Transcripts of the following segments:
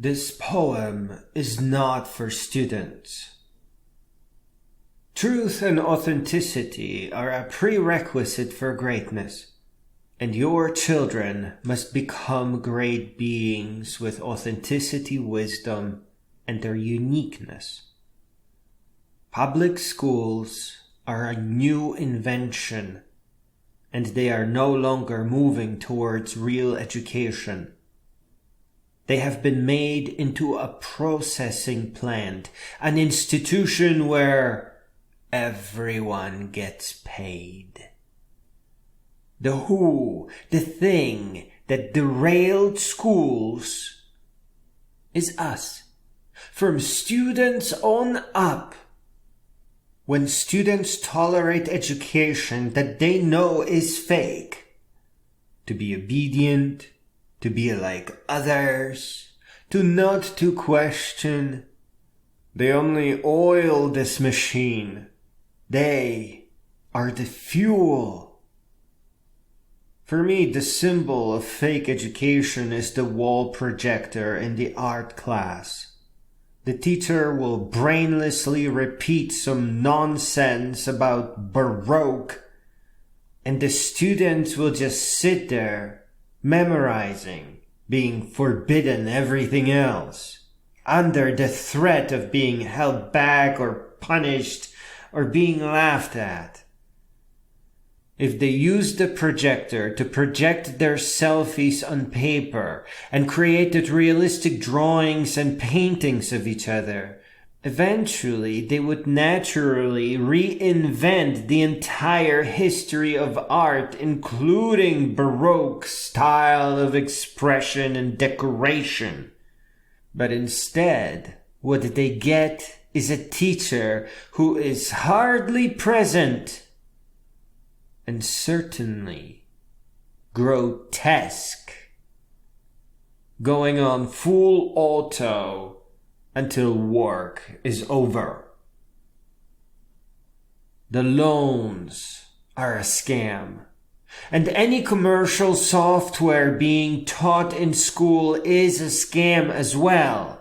This poem is not for students. Truth and authenticity are a prerequisite for greatness, and your children must become great beings with authenticity, wisdom, and their uniqueness. Public schools are a new invention, and they are no longer moving towards real education. They have been made into a processing plant, an institution where everyone gets paid. The thing that derailed schools is us, from students on up. When students tolerate education that they know is fake, to be obedient, to be like others, to not to question, they only oil this machine. They are the fuel. For me, the symbol of fake education is the wall projector in the art class. The teacher will brainlessly repeat some nonsense about Baroque, and the students will just sit there memorizing, being forbidden everything else, under the threat of being held back or punished or being laughed at. If they use the projector to project their selfies on paper and created realistic drawings and paintings of each other, eventually they would naturally reinvent the entire history of art, including Baroque style of expression and decoration. But instead, what they get is a teacher who is hardly present and certainly grotesque, going on full auto until work is over. The loans are a scam, and any commercial software being taught in school is a scam as well.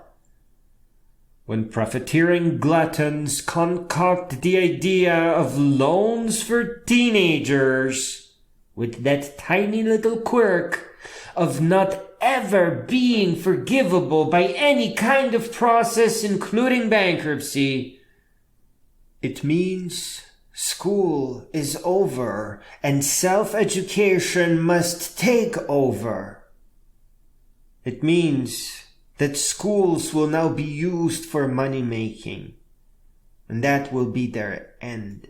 When profiteering gluttons concoct the idea of loans for teenagers, with that tiny little quirk of not ever being forgivable by any kind of process, including bankruptcy, it means school is over and self-education must take over. It means that schools will now be used for money-making, and that will be their end.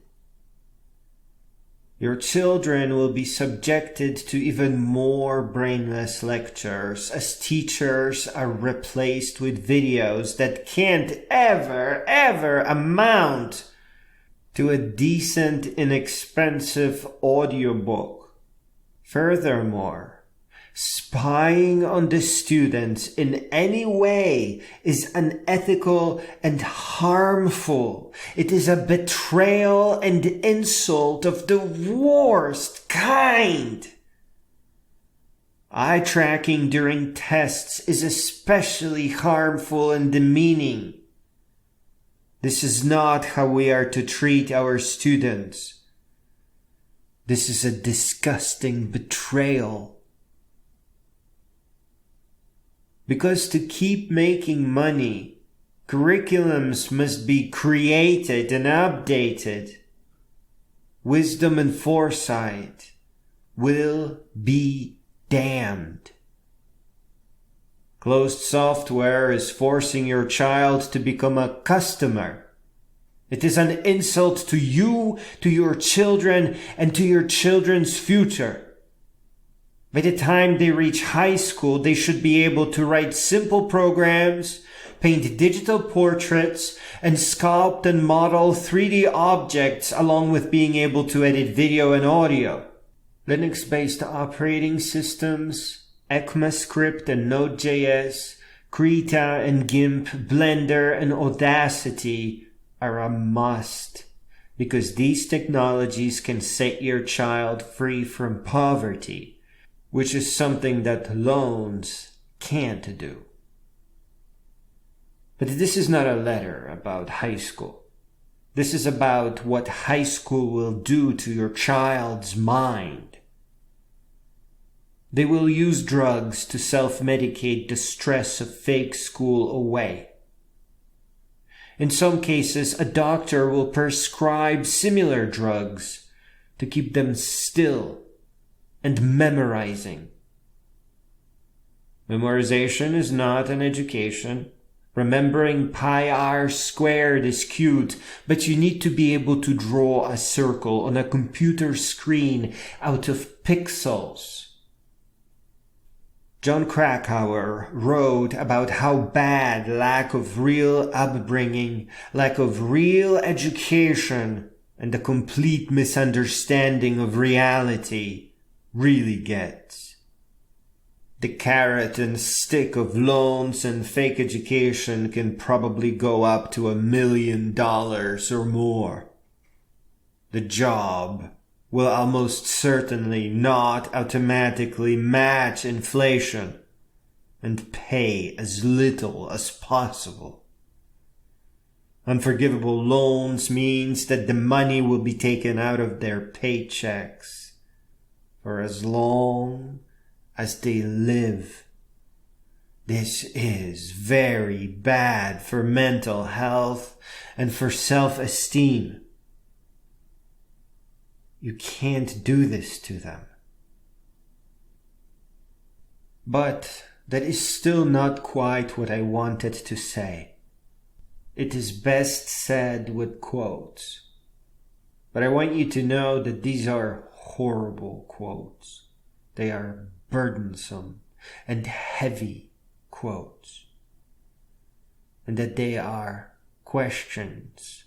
Your children will be subjected to even more brainless lectures as teachers are replaced with videos that can't ever amount to a decent, inexpensive audiobook. Furthermore, spying on the students in any way is unethical and harmful. It is a betrayal and insult of the worst kind. Eye tracking during tests is especially harmful and demeaning. This is not how we are to treat our students. This is a disgusting betrayal. Because to keep making money, curriculums must be created and updated. Wisdom and foresight will be damned. Closed software is forcing your child to become a customer. It is an insult to you, to your children, and to your children's future. By the time they reach high school, they should be able to write simple programs, paint digital portraits, and sculpt and model 3D objects, along with being able to edit video and audio. Linux-based operating systems, ECMAScript and Node.js, Krita and GIMP, Blender and Audacity are a must, because these technologies can set your child free from poverty, which is something that loans can't do. But this is not a letter about high school. This is about what high school will do to your child's mind. They will use drugs to self-medicate the stress of fake school away. In some cases, a doctor will prescribe similar drugs to keep them still and memorizing. Memorization is not an education. Remembering pi r squared is cute, but you need to be able to draw a circle on a computer screen out of pixels. John Krakauer wrote about how bad lack of real upbringing, lack of real education, and a complete misunderstanding of reality really gets. The carrot and stick of loans and fake education can probably go up to $1 million or more. The job will almost certainly not automatically match inflation and pay as little as possible. Unforgivable loans means that the money will be taken out of their paychecks for as long as they live. This is very bad for mental health and for self-esteem. You can't do this to them. But that is still not quite what I wanted to say. It is best said with quotes. But I want you to know that these are horrible quotes. They are burdensome and heavy quotes. And that they are questions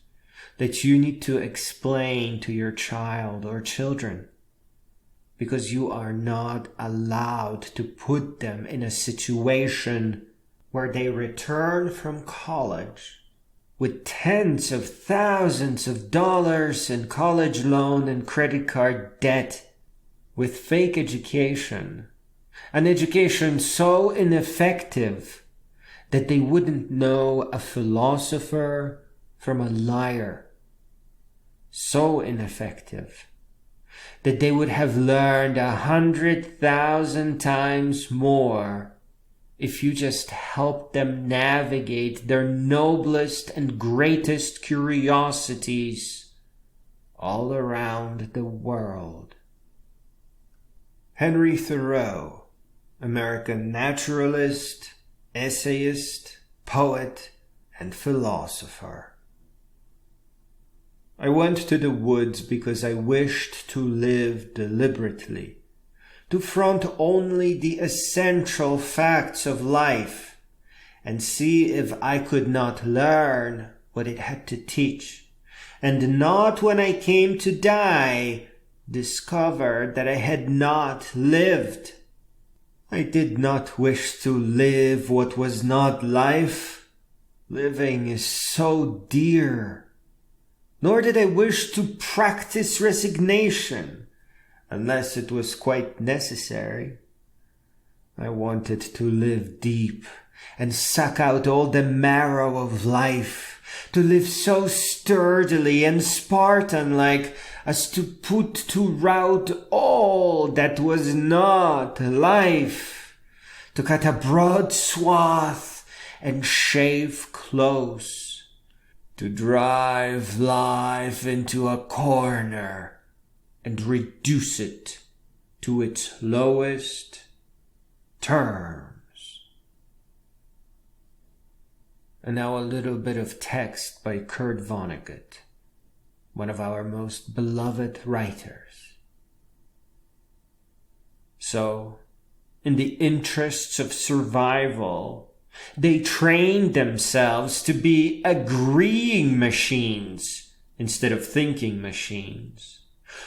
that you need to explain to your child or children, because you are not allowed to put them in a situation where they return from college with tens of thousands of dollars in college loan and credit card debt, with fake education, an education so ineffective that they wouldn't know a philosopher from a liar, so ineffective that they would have learned 100,000 times more if you just helped them navigate their noblest and greatest curiosities all around the world. Henry Thoreau, American naturalist, essayist, poet, and philosopher. I went to the woods because I wished to live deliberately, to front only the essential facts of life, and see if I could not learn what it had to teach, and not when I came to die discover that I had not lived. I did not wish to live what was not life. Living is so dear. Nor did I wish to practice resignation, unless it was quite necessary. I wanted to live deep and suck out all the marrow of life, to live so sturdily and Spartan-like as to put to rout all that was not life, to cut a broad swath and shave close, to drive life into a corner and reduce it to its lowest terms. And now a little bit of text by Kurt Vonnegut, one of our most beloved writers. So, in the interests of survival, they trained themselves to be agreeing machines instead of thinking machines.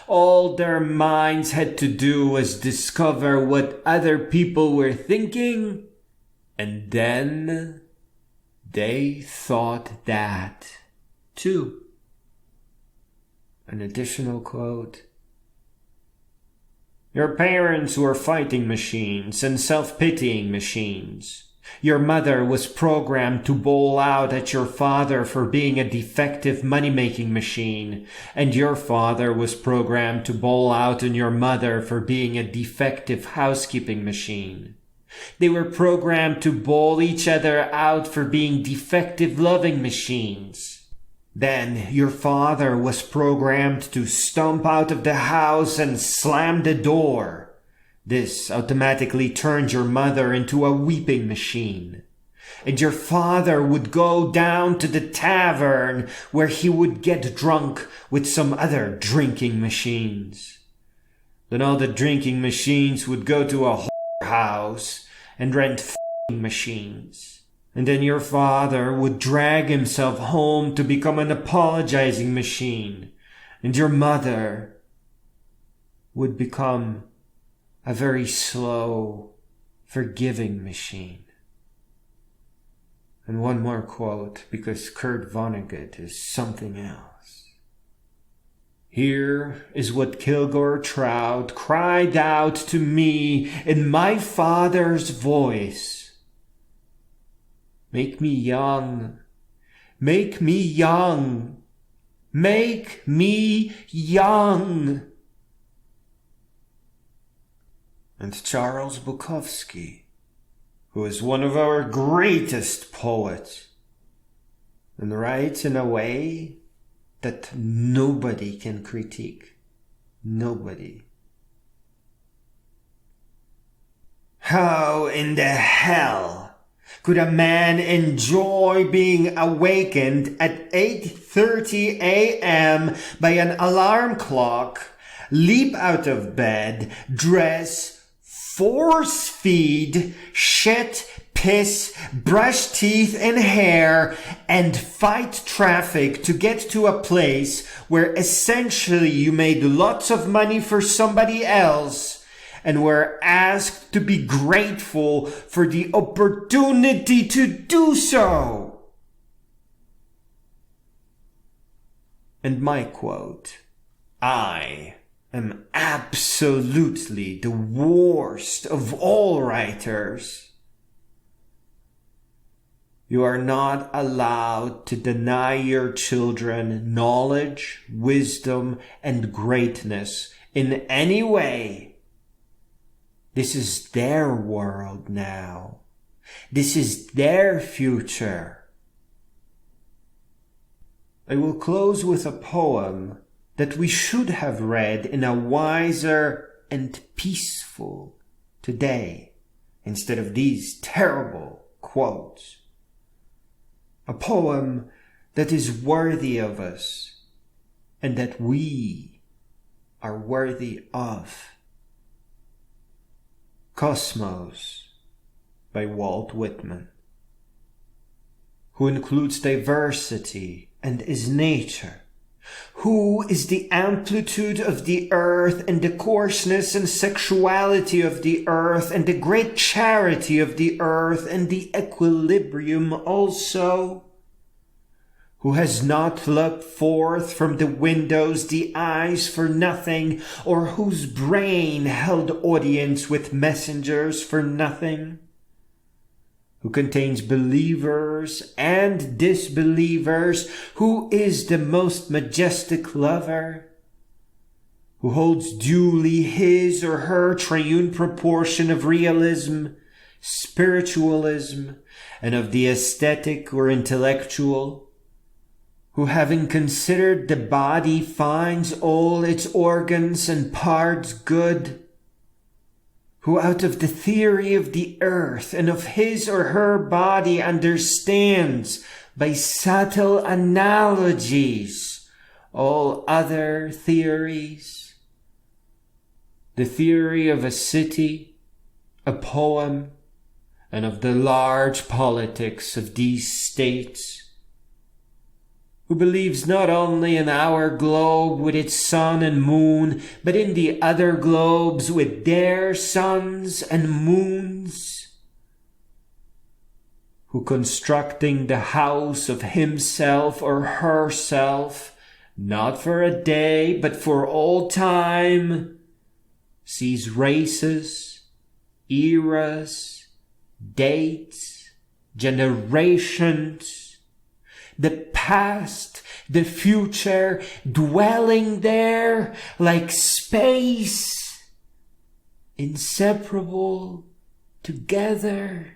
All their minds had to do was discover what other people were thinking, and then they thought that too. An additional quote. Your parents were fighting machines and self-pitying machines. Your mother was programmed to bowl out at your father for being a defective money-making machine, and your father was programmed to bowl out on your mother for being a defective housekeeping machine. They were programmed to bowl each other out for being defective loving machines. Then your father was programmed to stomp out of the house and slam the door. This automatically turned your mother into a weeping machine. And your father would go down to the tavern where he would get drunk with some other drinking machines. Then all the drinking machines would go to a house and rent f***ing machines. And then your father would drag himself home to become an apologizing machine. And your mother would become a very slow, forgiving machine. And one more quote, because Kurt Vonnegut is something else. Here is what Kilgore Trout cried out to me in my father's voice. Make me young. Make me young. Make me young. And Charles Bukowski, who is one of our greatest poets, and writes in a way that nobody can critique. Nobody. How in the hell could a man enjoy being awakened at 8:30 a.m. by an alarm clock, leap out of bed, dress, force feed, shit, piss, brush teeth and hair, and fight traffic to get to a place where essentially you made lots of money for somebody else and were asked to be grateful for the opportunity to do so? And my quote, I am absolutely the worst of all writers. You are not allowed to deny your children knowledge, wisdom, and greatness in any way. This is their world now. This is their future. I will close with a poem that we should have read in a wiser and peaceful today, instead of these terrible quotes. A poem that is worthy of us, and that we are worthy of. Cosmos by Walt Whitman, who includes diversity and is nature, who is the amplitude of the earth and the coarseness and sexuality of the earth and the great charity of the earth and the equilibrium also, who has not looked forth from the windows the eyes for nothing, or whose brain held audience with messengers for nothing, who contains believers and disbelievers, who is the most majestic lover, who holds duly his or her triune proportion of realism, spiritualism, and of the aesthetic or intellectual, who having considered the body finds all its organs and parts good, who out of the theory of the earth and of his or her body understands by subtle analogies all other theories, the theory of a city, a poem, and of the large politics of these states, who believes not only in our globe with its sun and moon, but in the other globes with their suns and moons, who constructing the house of himself or herself, not for a day, but for all time, sees races, eras, dates, generations, the past, the future, dwelling there like space, inseparable together.